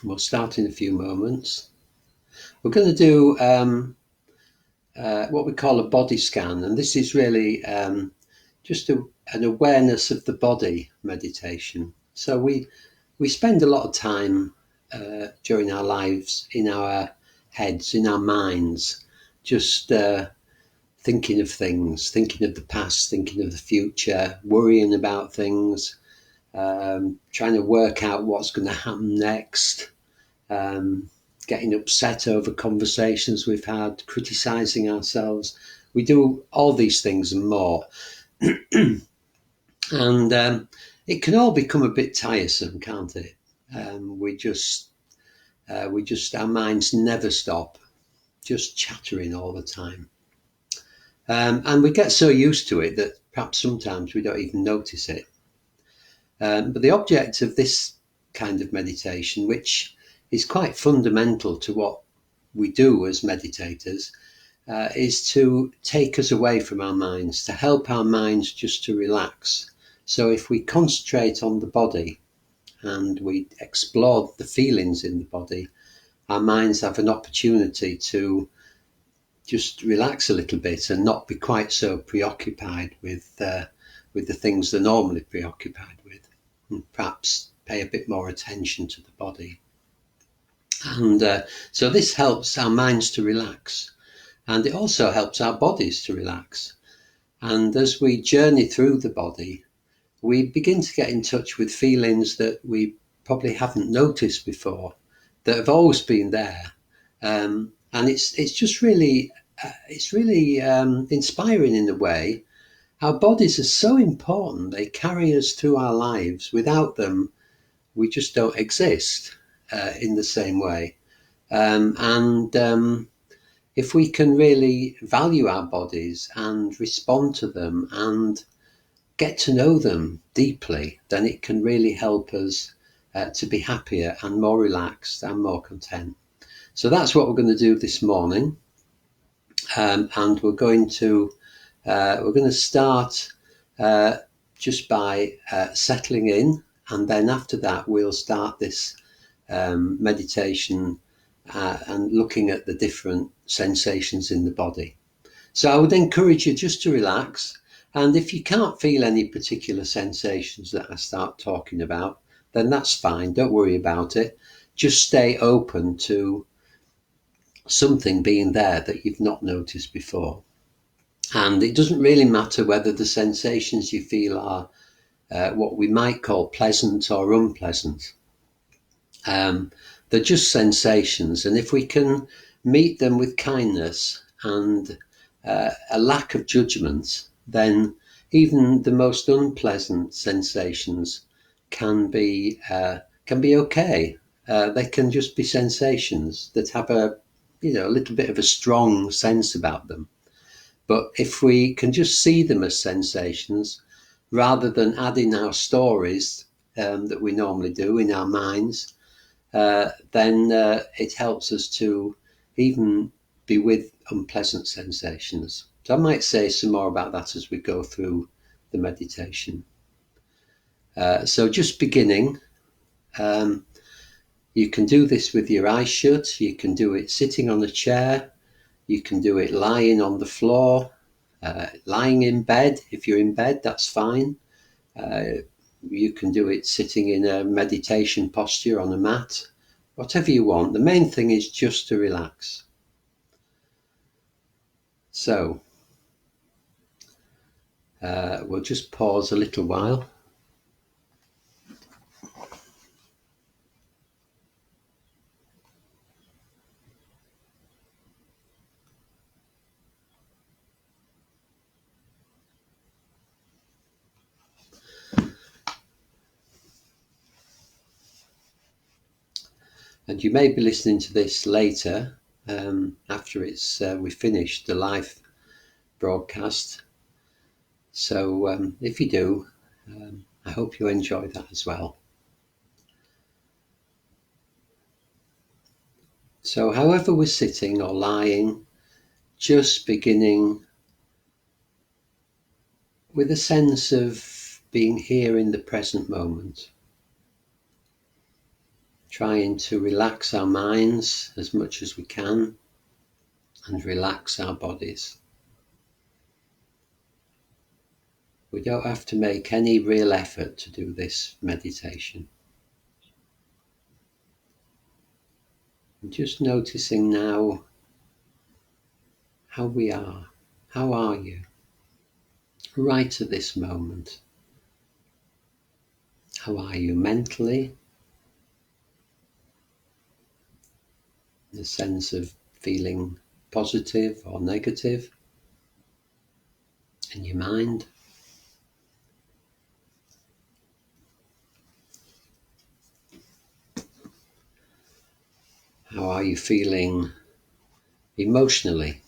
We'll start in a few moments. We're going to do what we call a body scan, and this is really just an awareness of the body meditation. So we spend a lot of time during our lives in our heads, in our minds, just thinking of things, thinking of the past, thinking of the future, worrying about things, trying to work out what's going to happen next, getting upset over conversations we've had, criticising ourselves. We do all these things and more. And it can all become a bit tiresome, can't it? Our minds never stop, just chattering all the time. And we get so used to it that perhaps sometimes we don't even notice it. But the object of this kind of meditation, which is quite fundamental to what we do as meditators, is to take us away from our minds, to help our minds just to relax. So if we concentrate on the body and we explore the feelings in the body, our minds have an opportunity to just relax a little bit and not be quite so preoccupied with the things they're normally preoccupied with, and perhaps pay a bit more attention to the body. And so this helps our minds to relax, and it also helps our bodies to relax. And as we journey through the body, we begin to get in touch with feelings that we probably haven't noticed before, that have always been there. And it's just really, inspiring in a way. Our bodies are so important. They carry us through our lives. Without them, we just don't exist in the same way. If we can really value our bodies and respond to them and get to know them deeply, then it can really help us to be happier and more relaxed and more content. So that's what we're going to do this morning. And we're going to start just by settling in, and then after that we'll start this meditation and looking at the different sensations in the body. So I would encourage you just to relax, and if you can't feel any particular sensations that I start talking about, then that's fine, don't worry about it. Just stay open to something being there that you've not noticed before. And it doesn't really matter whether the sensations you feel are what we might call pleasant or unpleasant. They're just sensations, and if we can meet them with kindness and a lack of judgment, then even the most unpleasant sensations can be okay. They can just be sensations that have a little bit of a strong sense about them. But if we can just see them as sensations, rather than adding our stories that we normally do in our minds, then it helps us to even be with unpleasant sensations. So I might say some more about that as we go through the meditation. So just beginning, you can do this with your eyes shut, you can do it sitting on a chair, you can do it lying on the floor, lying in bed. If you're in bed, that's fine. You can do it sitting in a meditation posture on a mat, whatever you want. The main thing is just to relax. So we'll just pause a little while. And you may be listening to this later, after we finished the live broadcast. So if you do, I hope you enjoy that as well. So however we're sitting or lying, just beginning with a sense of being here in the present moment. trying to relax our minds as much as we can and relax our bodies. We don't have to make any real effort to do this meditation. I'm just noticing now how we are. How are you? Right at this moment. How are you mentally? In the sense of feeling positive or negative in your mind. How are you feeling emotionally?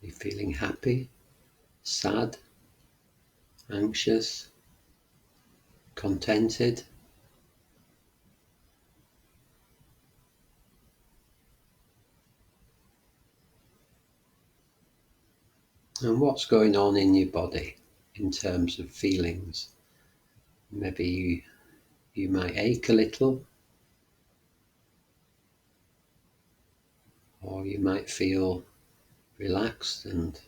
Are you feeling happy, sad, anxious, contented? And what's going on in your body in terms of feelings? Maybe you might ache a little, or you might feel relaxed and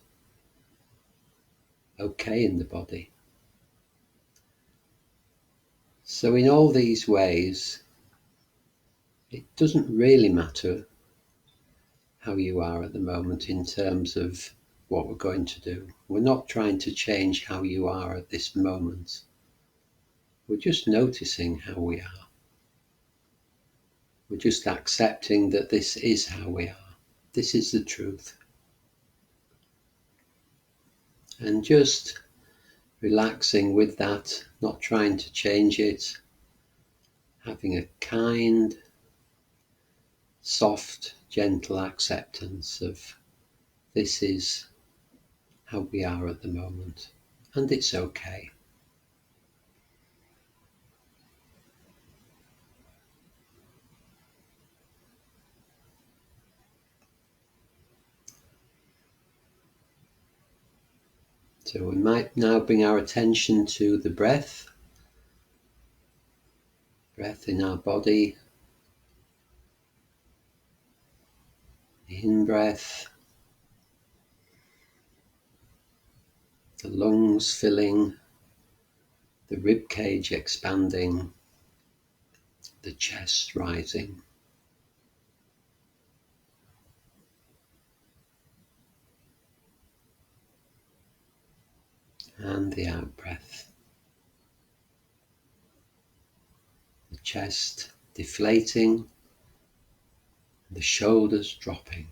okay in the body. So in all these ways, it doesn't really matter how you are at the moment in terms of what we're going to do. We're not trying to change how you are at this moment. We're just noticing how we are. We're just accepting that this is how we are. This is the truth. And just relaxing with that, not trying to change it, having a kind, soft, gentle acceptance of this is how we are at the moment, and it's okay. So we might now bring our attention to the breath in our body, the in-breath, the lungs filling, the rib cage expanding, the chest rising. And the out-breath. The chest deflating, the shoulders dropping.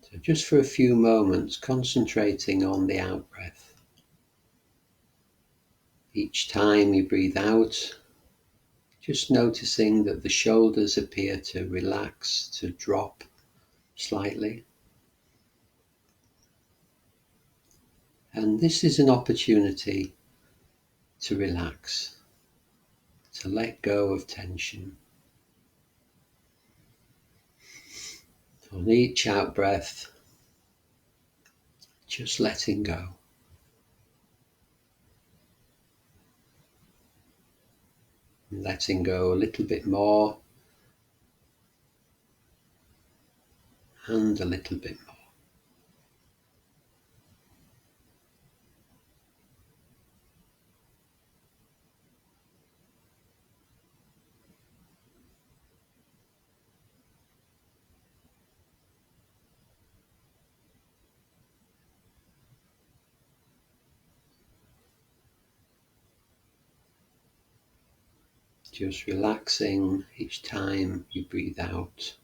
So just for a few moments, concentrating on the out-breath. Each time you breathe out, just noticing that the shoulders appear to relax, to drop slightly. And this is an opportunity to relax, to let go of tension. On each out breath, just letting go. Letting go a little bit more and a little bit more. Just relaxing each time you breathe out,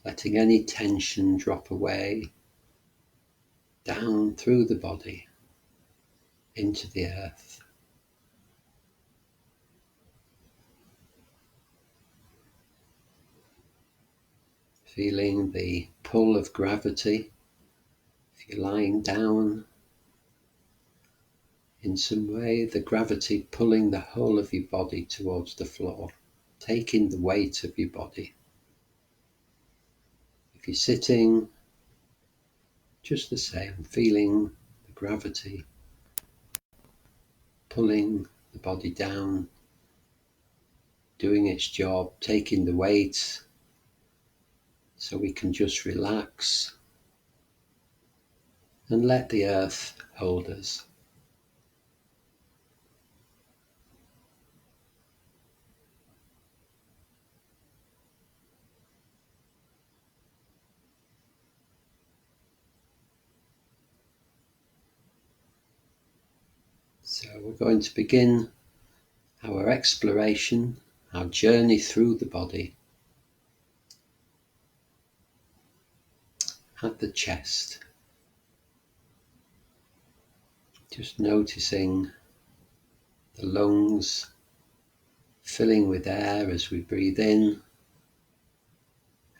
letting any tension drop away, down through the body, into the earth. Feeling the pull of gravity. If you're lying down, in some way the gravity pulling the whole of your body towards the floor, taking the weight of your body. If you're sitting, just the same, feeling the gravity pulling the body down, doing its job, taking the weight, so we can just relax and let the earth hold us. So we're going to begin our exploration, our journey through the body at the chest. Just noticing the lungs filling with air as we breathe in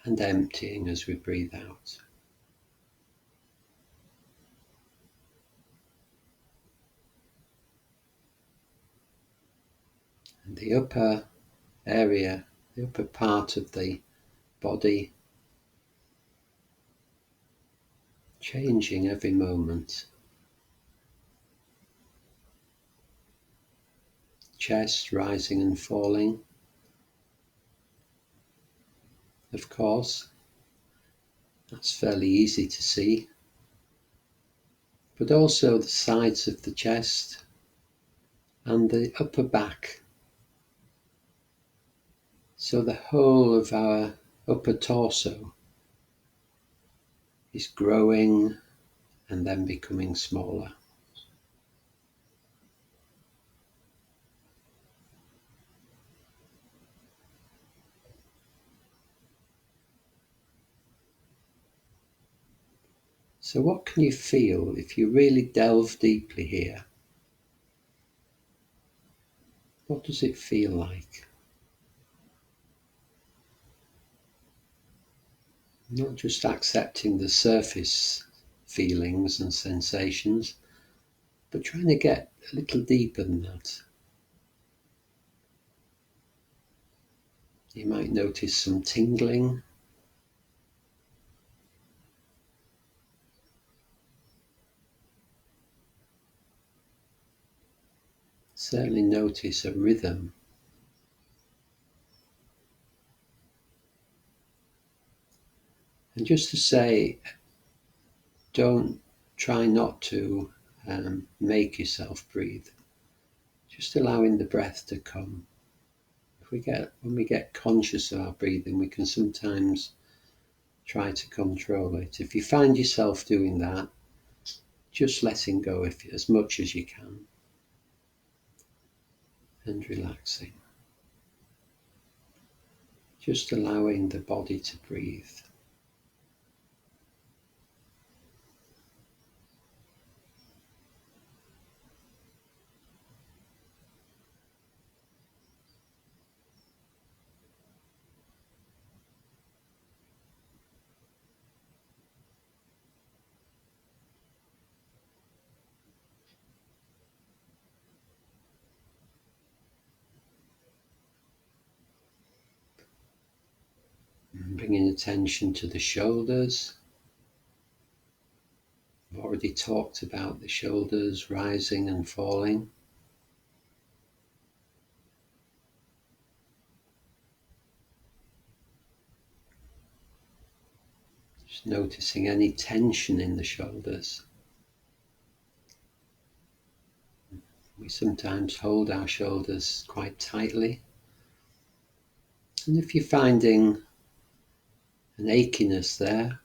and emptying as we breathe out. And the upper area, the upper part of the body, changing every moment. Chest rising and falling. Of course, that's fairly easy to see. But also the sides of the chest and the upper back. So the whole of our upper torso is growing and then becoming smaller. So what can you feel if you really delve deeply here? What does it feel like? Not just accepting the surface feelings and sensations, but trying to get a little deeper than that. You might notice some tingling. Certainly notice a rhythm. And just to say, don't try not to make yourself breathe. Just allowing the breath to come. When we get conscious of our breathing, we can sometimes try to control it. If you find yourself doing that, just letting go as much as you can and relaxing. Just allowing the body to breathe. Bringing attention to the shoulders. I've already talked about the shoulders rising and falling. Just noticing any tension in the shoulders. We sometimes hold our shoulders quite tightly. And if you're finding an achiness there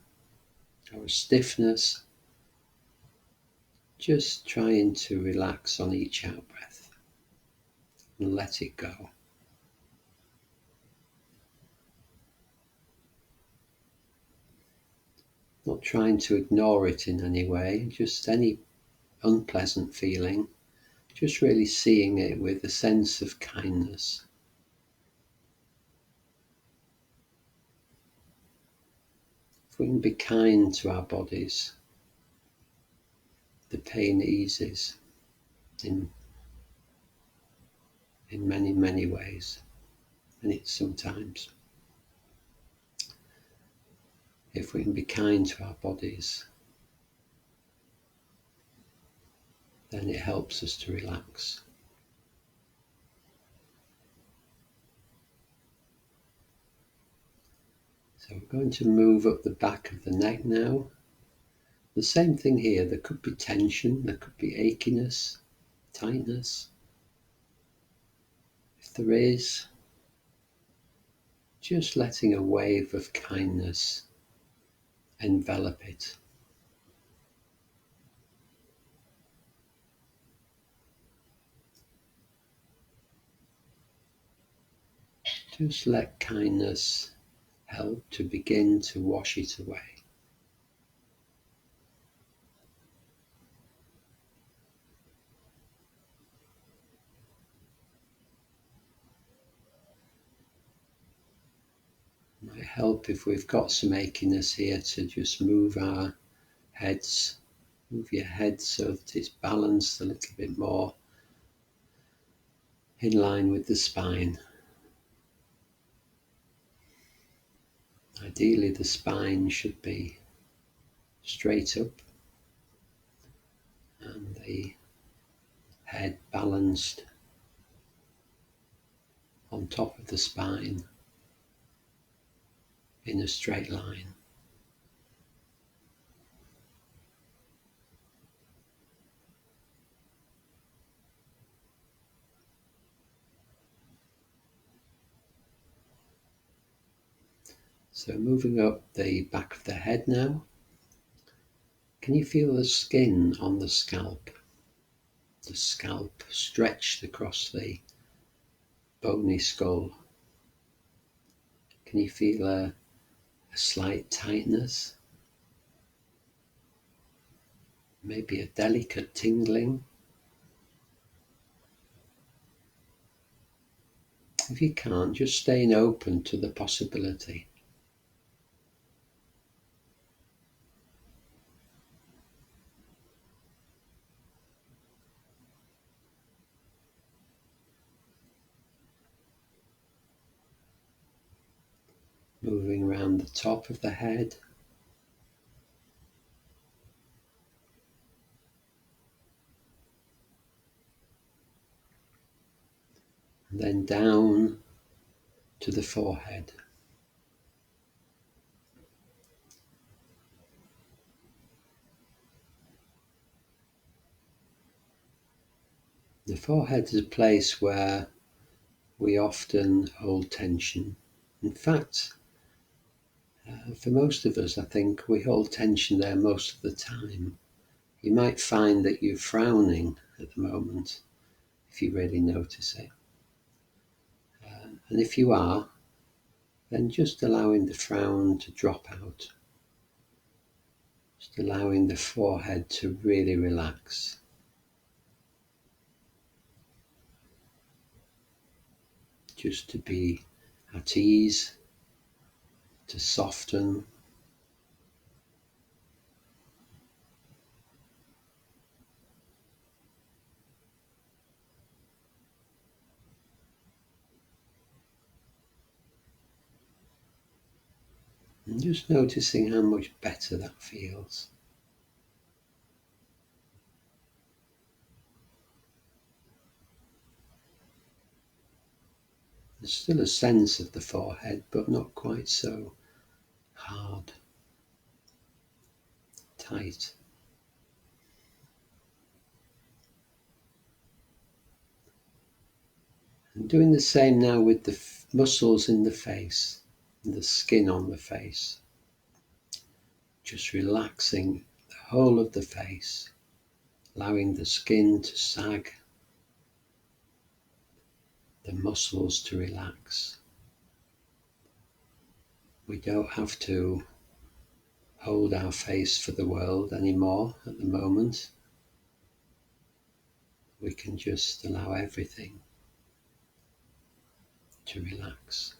or a stiffness, just trying to relax on each out breath and let it go. Not trying to ignore it in any way, just any unpleasant feeling, just really seeing it with a sense of kindness. If we can be kind to our bodies, the pain eases in many, many ways, and it's sometimes. If we can be kind to our bodies, then it helps us to relax. So we're going to move up the back of the neck now. The same thing here, there could be tension, there could be achiness, tightness. If there is, just letting a wave of kindness envelop it. Just let kindness help to begin to wash it away. It might help if we've got some achiness here to just move our heads, move your head so that it's balanced a little bit more in line with the spine. Ideally, the spine should be straight up and the head balanced on top of the spine in a straight line. So moving up the back of the head now. Can you feel the skin on the scalp? The scalp stretched across the bony skull. Can you feel a slight tightness? Maybe a delicate tingling? If you can't, just staying open to the possibility. Moving around the top of the head. And then down to the forehead. The forehead is a place where we often hold tension. In fact, for most of us, I think we hold tension there most of the time. You might find that you're frowning at the moment, if you really notice it. And if you are, then just allowing the frown to drop out. Just allowing the forehead to really relax. Just to be at ease, to soften. And just noticing how much better that feels. There's still a sense of the forehead, but not quite so hard, tight. And doing the same now with the muscles in the face, and the skin on the face. Just relaxing the whole of the face, allowing the skin to sag, the muscles to relax. We don't have to hold our face for the world anymore at the moment. We can just allow everything to relax.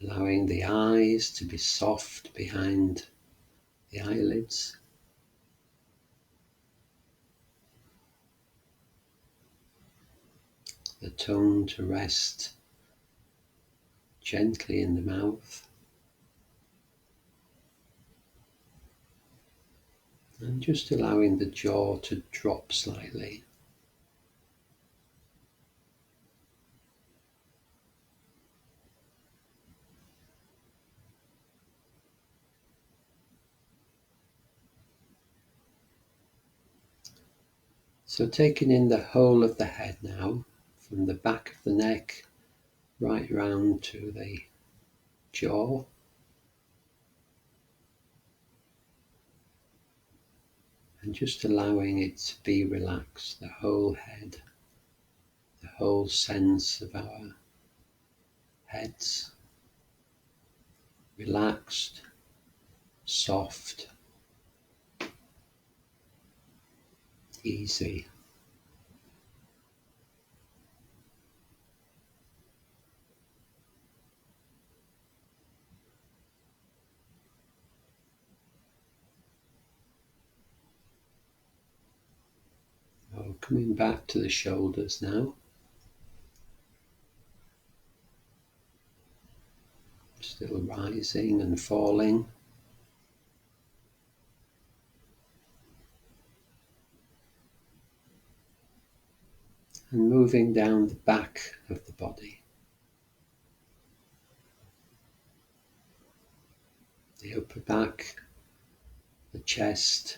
Allowing the eyes to be soft behind the eyelids. The tongue to rest gently in the mouth. And just allowing the jaw to drop slightly. So taking in the whole of the head now, from the back of the neck right round to the jaw. And just allowing it to be relaxed, the whole head, the whole sense of our heads, relaxed, soft, easy. Oh, coming back to the shoulders now. Still rising and falling. And moving down the back of the body. The upper back, the chest,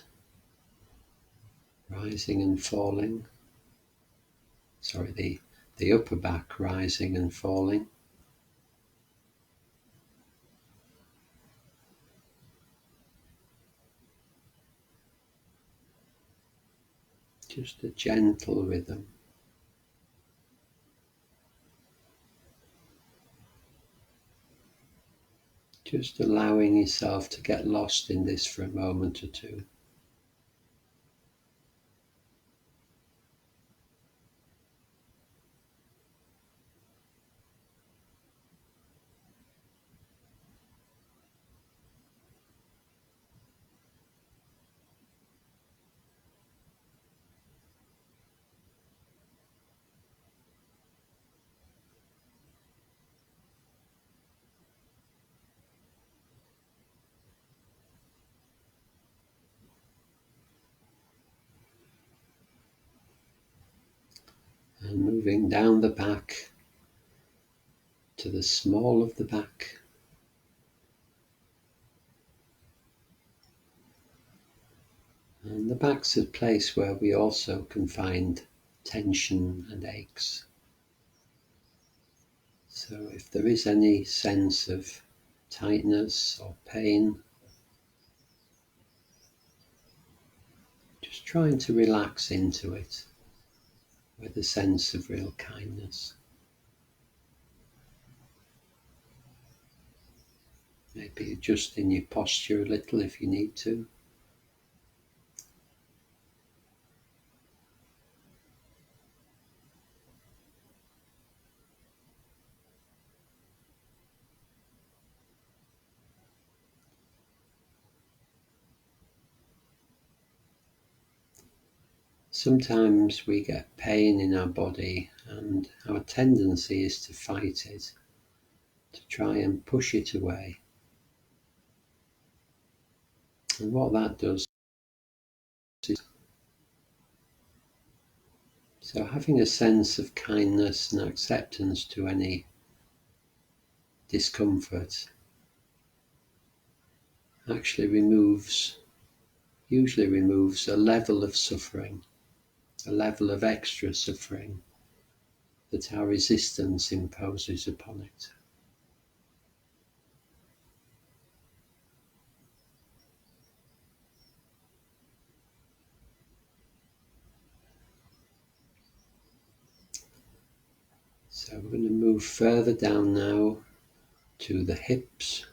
rising and falling. Sorry, the upper back rising and falling. Just a gentle rhythm. Just allowing yourself to get lost in this for a moment or two. And moving down the back to the small of the back. And the back's a place where we also can find tension and aches. So if there is any sense of tightness or pain, just trying to relax into it with a sense of real kindness. Maybe adjusting your posture a little if you need to. Sometimes we get pain in our body and our tendency is to fight it, to try and push it away. And what that does is, so having a sense of kindness and acceptance to any discomfort actually usually removes a level of suffering, a level of extra suffering that our resistance imposes upon it. So we're going to move further down now to the hips.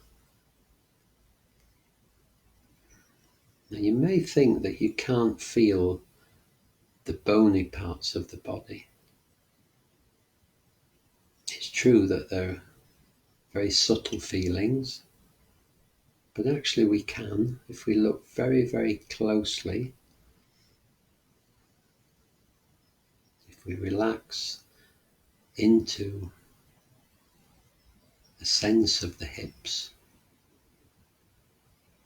Now you may think that you can't feel the bony parts of the body. It's true that they're very subtle feelings, but actually we can, if we look very, very closely, if we relax into a sense of the hips,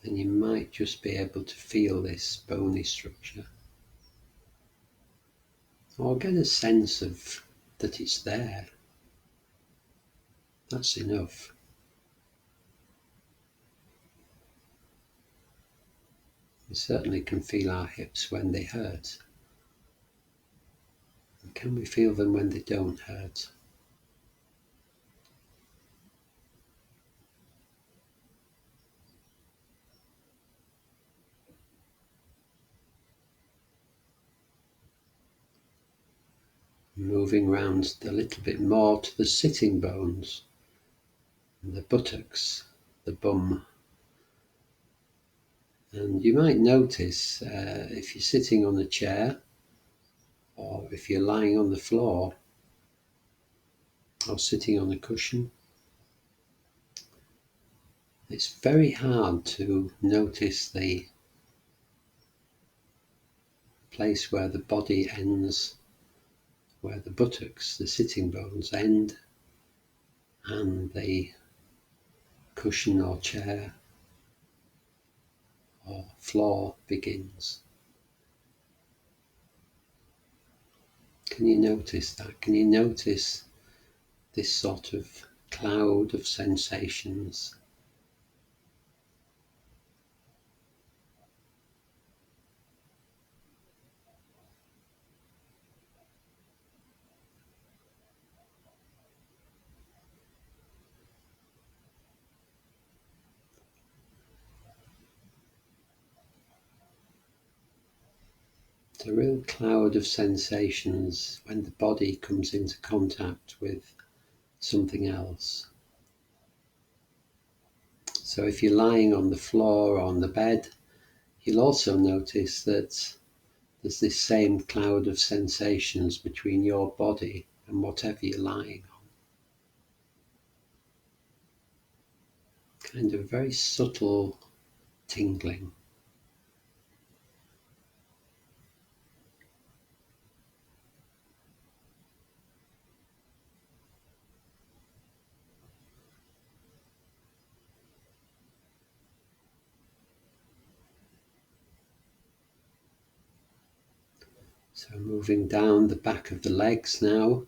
then you might just be able to feel this bony structure. Or get a sense of that it's there. That's enough. We certainly can feel our hips when they hurt. Can we feel them when they don't hurt? Moving round a little bit more to the sitting bones, the buttocks, the bum. And you might notice if you're sitting on a chair or if you're lying on the floor or sitting on a cushion, it's very hard to notice the place where the body ends, where the buttocks, the sitting bones end, and the cushion or chair or floor begins. Can you notice that? Can you notice this sort of cloud of sensations? It's a real cloud of sensations when the body comes into contact with something else. So if you're lying on the floor or on the bed, you'll also notice that there's this same cloud of sensations between your body and whatever you're lying on. Kind of very subtle tingling. So moving down the back of the legs now,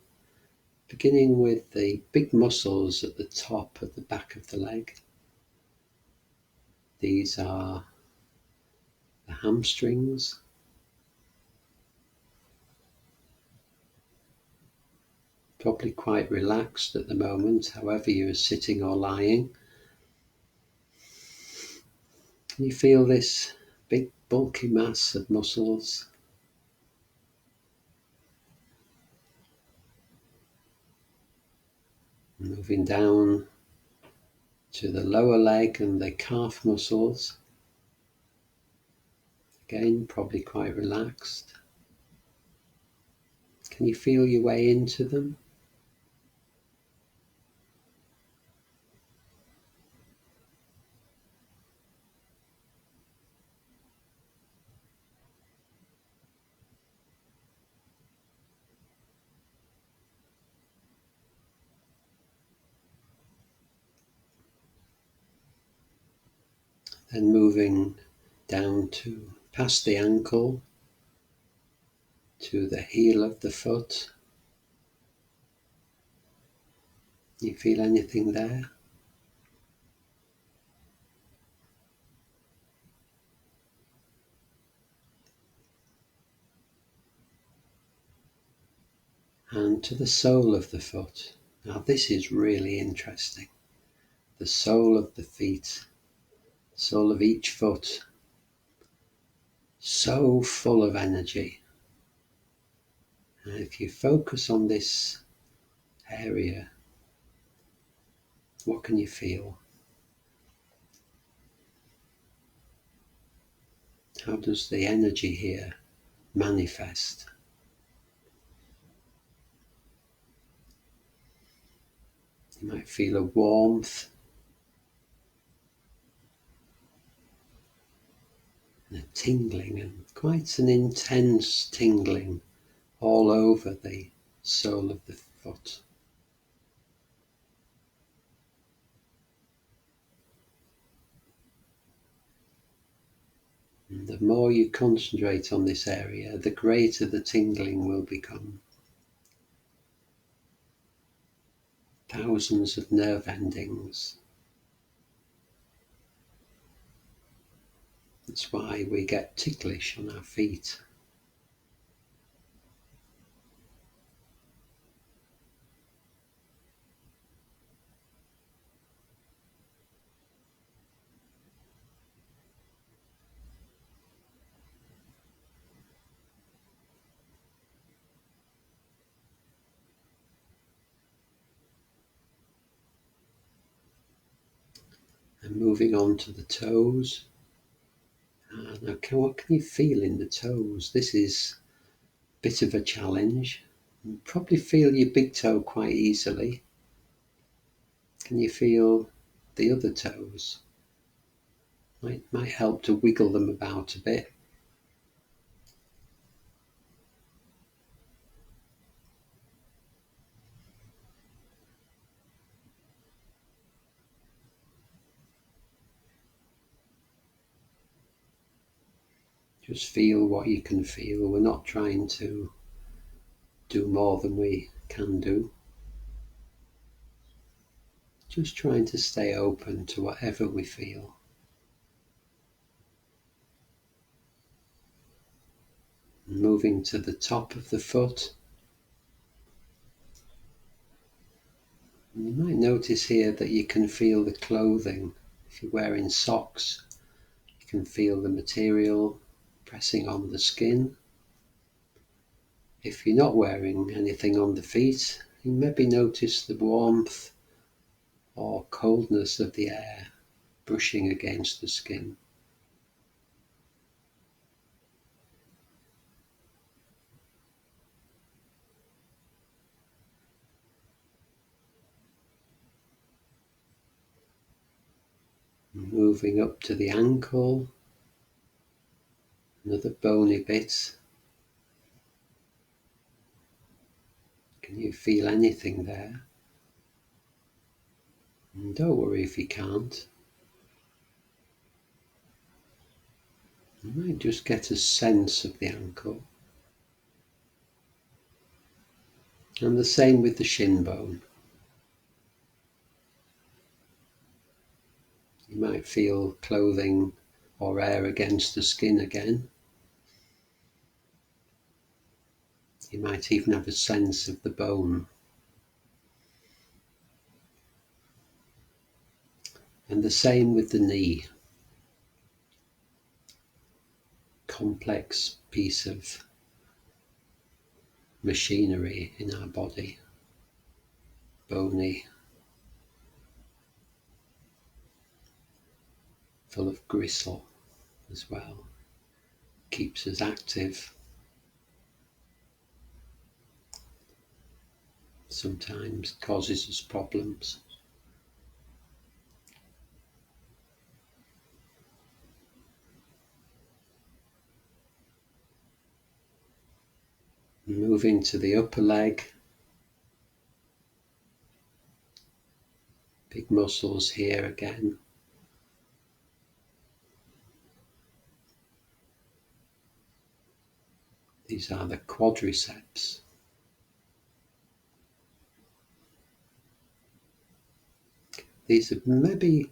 beginning with the big muscles at the top of the back of the leg. These are the hamstrings, probably quite relaxed at the moment, however you're sitting or lying. Can you feel this big bulky mass of muscles? Moving down to the lower leg and the calf muscles. Again, probably quite relaxed. Can you feel your way into them? Then moving down to past the ankle to the heel of the foot. You feel anything there? And to the sole of the foot. Now this is really interesting. The sole of the feet, sole of each foot, so full of energy. And if you focus on this area, what can you feel? How does the energy here manifest? You might feel a warmth and a tingling, and quite an intense tingling all over the sole of the foot. And the more you concentrate on this area, the greater the tingling will become. Thousands of nerve endings. That's why we get ticklish on our feet. And moving on to the toes. Now, what can you feel in the toes? This is a bit of a challenge. You probably feel your big toe quite easily. Can you feel the other toes? Might help to wiggle them about a bit. Just feel what you can feel. We're not trying to do more than we can do. Just trying to stay open to whatever we feel. Moving to the top of the foot. You might notice here that you can feel the clothing. If you're wearing socks, you can feel the material pressing on the skin. If you're not wearing anything on the feet, you maybe notice the warmth or coldness of the air brushing against the skin. Moving up to the ankle, another bony bit. Can you feel anything there? And don't worry if you can't. You might just get a sense of the ankle. And the same with the shin bone. You might feel clothing or air against the skin again. You might even have a sense of the bone. And the same with the knee. Complex piece of machinery in our body. Bony. Full of gristle as well. Keeps us active. Sometimes causes us problems. Moving to the upper leg. Big muscles here again. These are the quadriceps. These are maybe,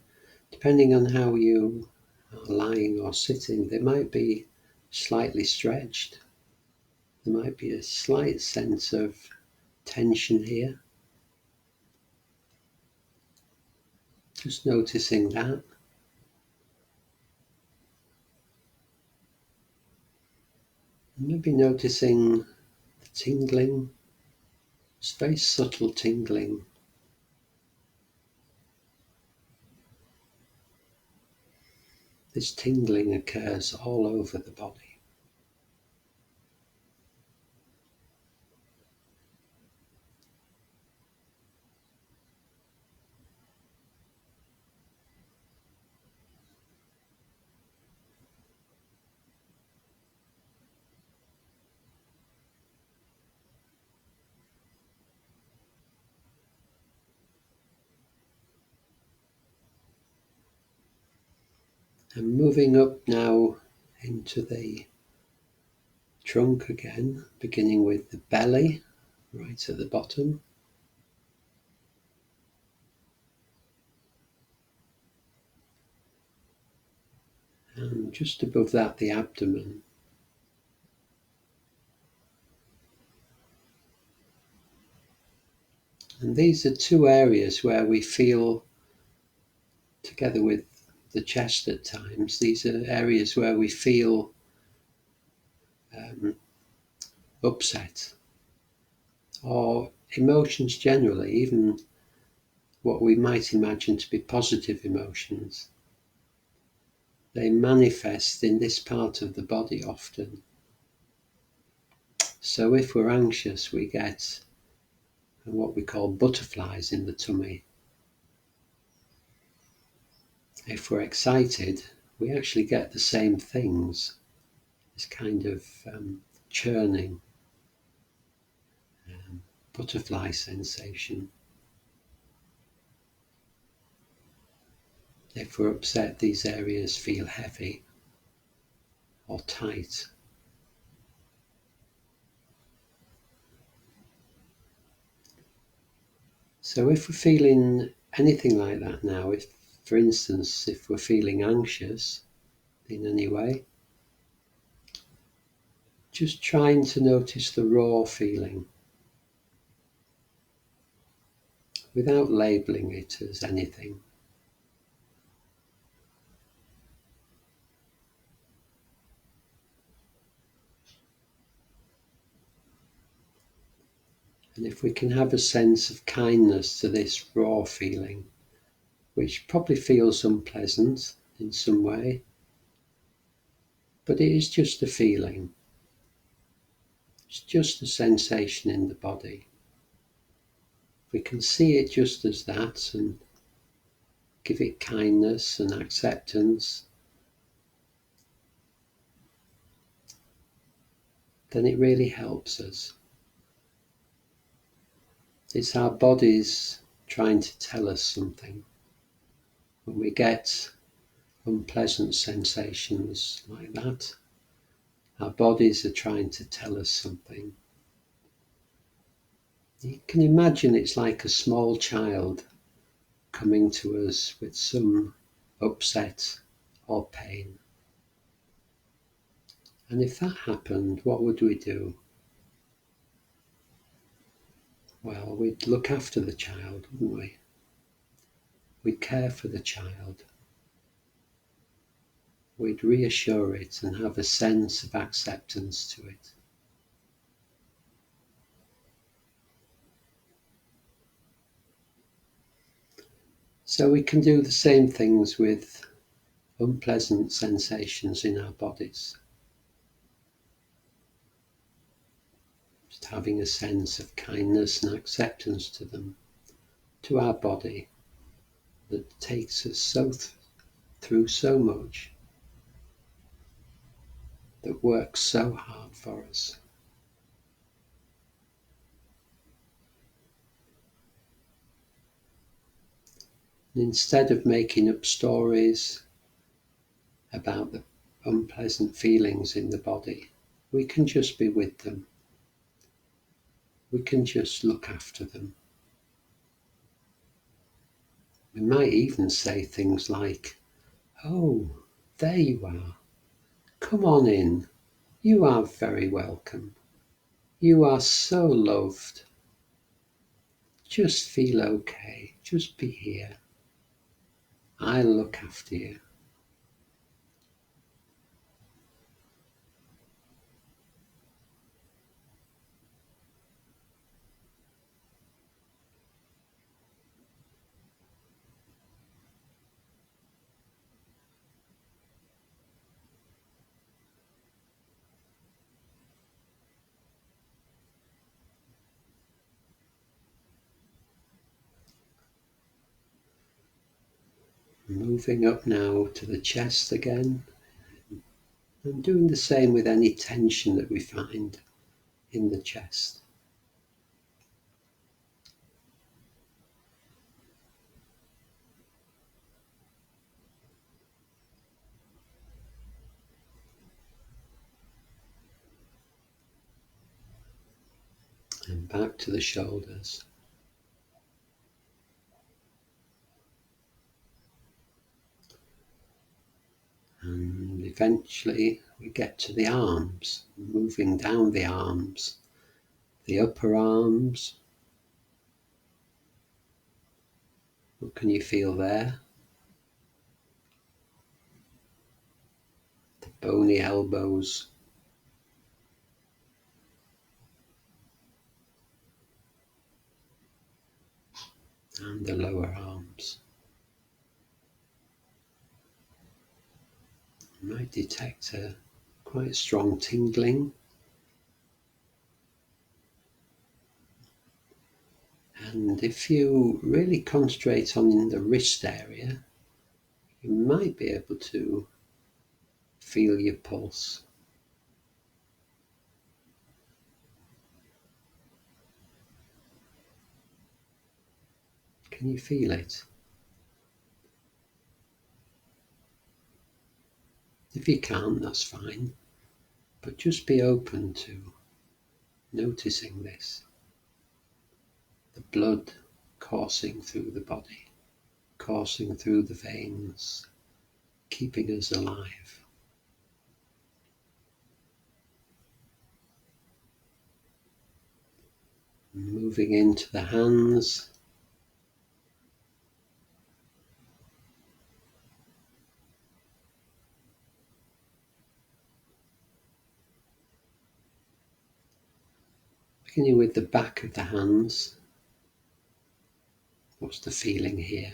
depending on how you are lying or sitting, they might be slightly stretched. There might be a slight sense of tension here. Just noticing that. Maybe noticing the tingling. It's very subtle tingling. This tingling occurs all over the body. And moving up now into the trunk again, beginning with the belly, right at the bottom. And just above that, the abdomen. And these are two areas where we feel, together with the chest at times, these are areas where we feel upset, or emotions generally, even what we might imagine to be positive emotions, they manifest in this part of the body often. So if we're anxious, we get what we call butterflies in the tummy. If we're excited, we actually get the same things, this kind of churning, butterfly sensation. If we're upset, these areas feel heavy or tight. So if we're feeling anything like that now, if, for instance, if we're feeling anxious in any way, just trying to notice the raw feeling without labeling it as anything. And if we can have a sense of kindness to this raw feeling, which probably feels unpleasant in some way, but it is just a feeling. It's just a sensation in the body. We can see it just as that and give it kindness and acceptance, then it really helps us. It's our bodies trying to tell us something. When we get unpleasant sensations like that, our bodies are trying to tell us something. You can imagine it's like a small child coming to us with some upset or pain. And if that happened, what would we do? Well, we'd look after the child, wouldn't we? We'd care for the child. We'd reassure it and have a sense of acceptance to it. So we can do the same things with unpleasant sensations in our bodies. Just having a sense of kindness and acceptance to them, to our body that takes us through so much, that works so hard for us. And instead of making up stories about the unpleasant feelings in the body, we can just be with them. We can just look after them. We might even say things like, "Oh, there you are. Come on in. You are very welcome. You are so loved. Just feel okay. Just be here. I'll look after you." Moving up now to the chest again, and doing the same with any tension that we find in the chest. And back to the shoulders. And eventually we get to the arms, moving down the arms, the upper arms. What can you feel there? The bony elbows. And and the lower arms. You might detect a quite strong tingling, and if you really concentrate on the wrist area, you might be able to feel your pulse. Can you feel it? If you can't, that's fine, but just be open to noticing this. The blood coursing through the body, coursing through the veins, keeping us alive. Moving into the hands, beginning with the back of the hands. What's the feeling here?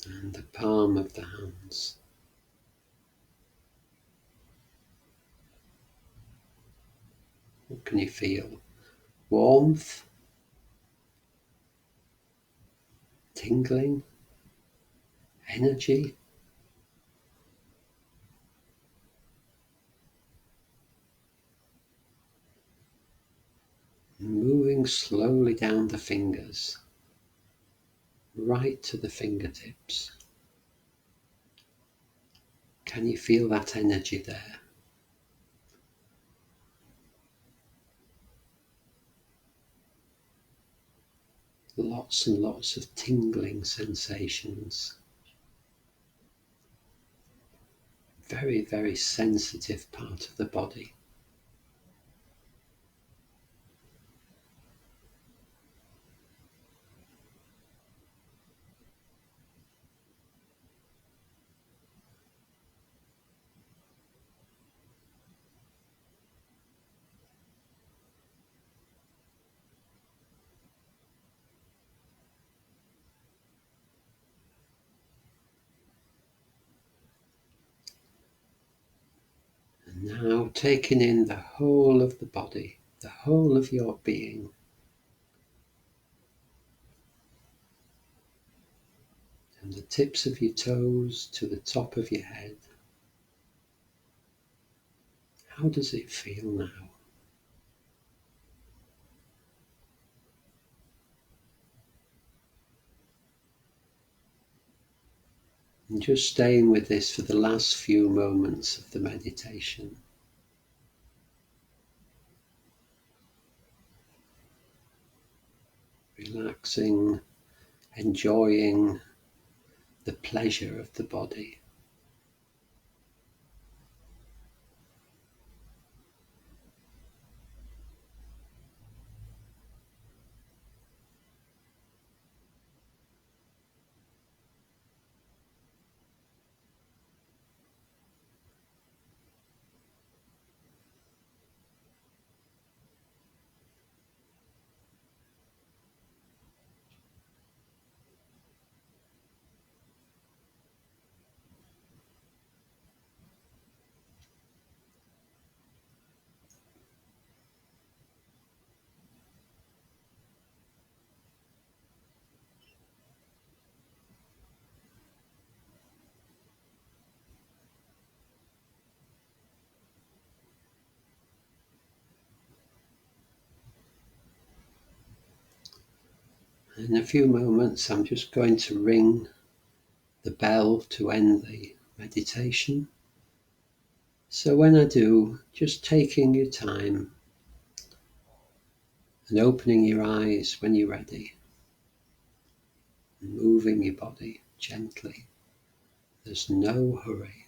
And the palm of the hands. What can you feel? Warmth? Tingling? Energy? Moving slowly down the fingers, right to the fingertips. Can you feel that energy there? Lots and lots of tingling sensations. Very, very sensitive part of the body. And now taking in the whole of the body, the whole of your being. From the tips of your toes to the top of your head. How does it feel now? And just staying with this for the last few moments of the meditation. Relaxing, enjoying the pleasure of the body. In a few moments, I'm just going to ring the bell to end the meditation. So when I do, just taking your time and opening your eyes when you're ready, and moving your body gently. There's no hurry.